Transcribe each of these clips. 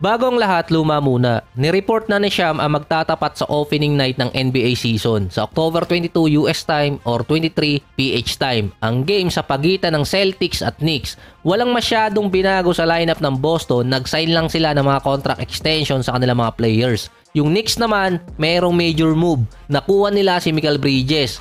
Bago ang lahat, luma muna. Nireport na ni Sham ang magtatapat sa opening night ng NBA season sa October 22 US time or 23 PH time. Ang game sa pagitan ng Celtics at Knicks. Walang masyadong binago sa lineup ng Boston, nag-sign lang sila ng mga contract extension sa kanilang mga players. Yung Knicks naman, mayroong major move. Nakuha nila si Mikal Bridges.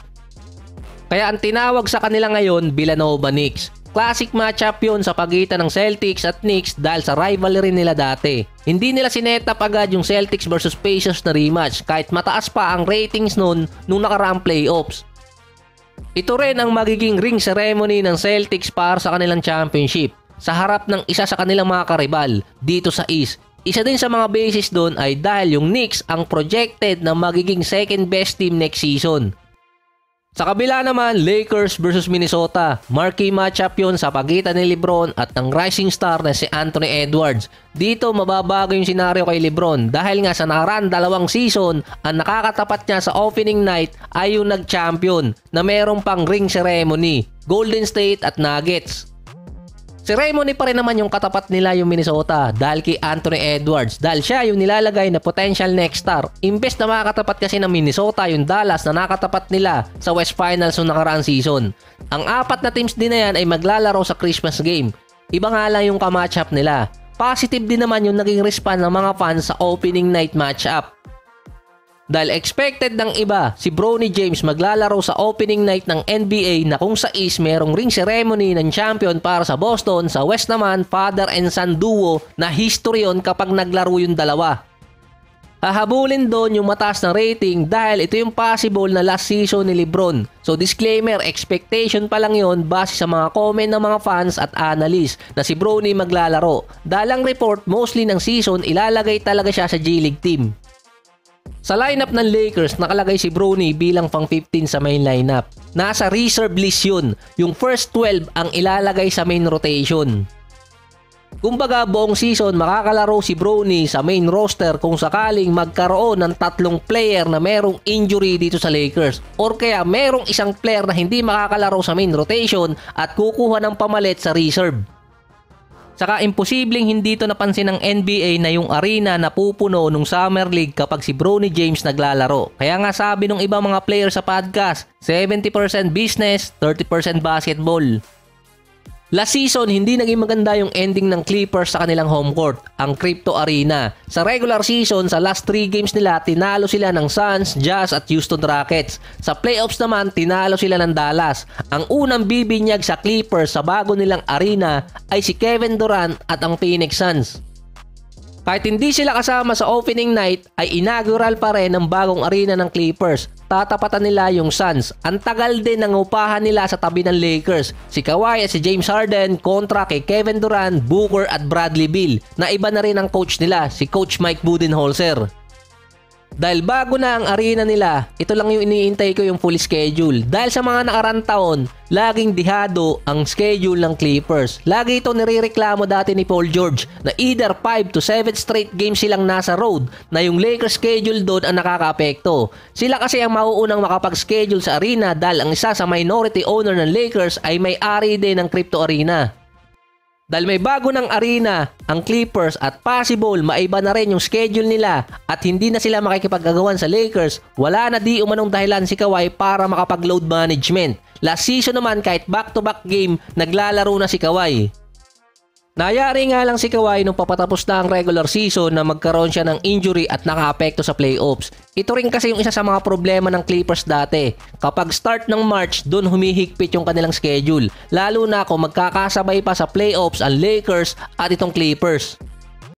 Kaya ang tinawag sa kanila ngayon, Villanova Knicks. Classic matchup yun sa pagitan ng Celtics at Knicks dahil sa rivalry nila dati. Hindi nila sinetap agad yung Celtics versus Pacers na rematch kahit mataas pa ang ratings nung nakaraang playoffs. Ito rin ang magiging ring ceremony ng Celtics para sa kanilang championship sa harap ng isa sa kanilang mga karibal dito sa East. Isa din sa mga basis doon ay dahil yung Knicks ang projected na magiging second best team next season. Sa kabila naman, Lakers versus Minnesota. Marquee matchup yun sa pagitan ni LeBron at ng rising star na si Anthony Edwards. Dito mababago yung senaryo kay LeBron dahil nga sa nakaraan 2 season, ang nakakatapat niya sa opening night ay yung nag-champion na merong pang ring ceremony, Golden State at Nuggets. Ceremony pa rin naman yung katapat nila yung Minnesota dahil kay Anthony Edwards dahil siya yung nilalagay na potential next star. Imbes na makakatapat kasi ng Minnesota yung Dallas na nakatapat nila sa West Finals noong nakaraang season. Ang 4 na teams din na yan ay maglalaro sa Christmas game. Iba nga lang yung ka-matchup nila. Positive din naman yung naging response ng mga fans sa opening night matchup. Dahil expected ng iba, si Bronny James maglalaro sa opening night ng NBA na kung sa East merong ring ceremony ng champion para sa Boston, sa West naman father and son duo na history yun kapag naglaro yung dalawa. Hahabulin doon yung mataas na rating dahil ito yung possible na last season ni LeBron. So disclaimer, expectation pa lang yun base sa mga comment ng mga fans at analysts na si Bronny maglalaro. Dalang report mostly ng season ilalagay talaga siya sa G-League team. Sa lineup ng Lakers, nakalagay si Bronny bilang pang 15 sa main lineup. Nasa reserve list yun. Yung first 12 ang ilalagay sa main rotation. Kumbaga buong season makakalaro si Bronny sa main roster kung sakaling magkaroon ng 3 player na merong injury dito sa Lakers. Or kaya merong isang player na hindi makakalaro sa main rotation at kukuha ng pamalit sa reserve. Saka imposibleng hindi ito napansin ng NBA na yung arena napupuno nung Summer League kapag si Bronny James naglalaro. Kaya nga sabi ng ibang mga player sa podcast, 70% business, 30% basketball. Last season, hindi naging maganda yung ending ng Clippers sa kanilang home court, ang Crypto Arena. Sa regular season, sa last 3 games nila, tinalo sila ng Suns, Jazz at Houston Rockets. Sa playoffs naman, tinalo sila ng Dallas. Ang unang bibinyag sa Clippers sa bago nilang arena ay si Kevin Durant at ang Phoenix Suns. Kahit hindi sila kasama sa opening night, ay inaugural pa rin ang bagong arena ng Clippers. Tatapatan nila yung Suns. Ang tagal din ng upahan nila sa tabi ng Lakers. Si Kawhi at si James Harden kontra kay Kevin Durant, Booker at Bradley Beal na iba na rin ang coach nila, si Coach Mike Budenholzer. Dahil bago na ang arena nila, ito lang yung iniintay ko yung full schedule. Dahil sa mga nakarang taon, laging dihado ang schedule ng Clippers. Lagi ito nirereklamo dati ni Paul George na either 5 to 7 straight games silang nasa road na yung Lakers schedule doon ang nakakaapekto. Sila kasi ang mauunang makapag-schedule sa arena dahil ang isa sa minority owner ng Lakers ay may-ari din ng Crypto Arena. Dahil may bago ng arena, ang Clippers at possible maiba na rin yung schedule nila at hindi na sila makikipag-agawan sa Lakers, wala na di umanong dahilan si Kawhi para makapag-load management. Last season naman kahit back-to-back game, naglalaro na si Kawhi. Nayari nga lang si Kawhi nung papatapos na ang regular season na magkaroon siya ng injury at nakaapekto sa playoffs. Ito rin kasi yung isa sa mga problema ng Clippers dati. Kapag start ng March, doon humihigpit yung kanilang schedule. Lalo na kung magkakasabay pa sa playoffs ang Lakers at itong Clippers.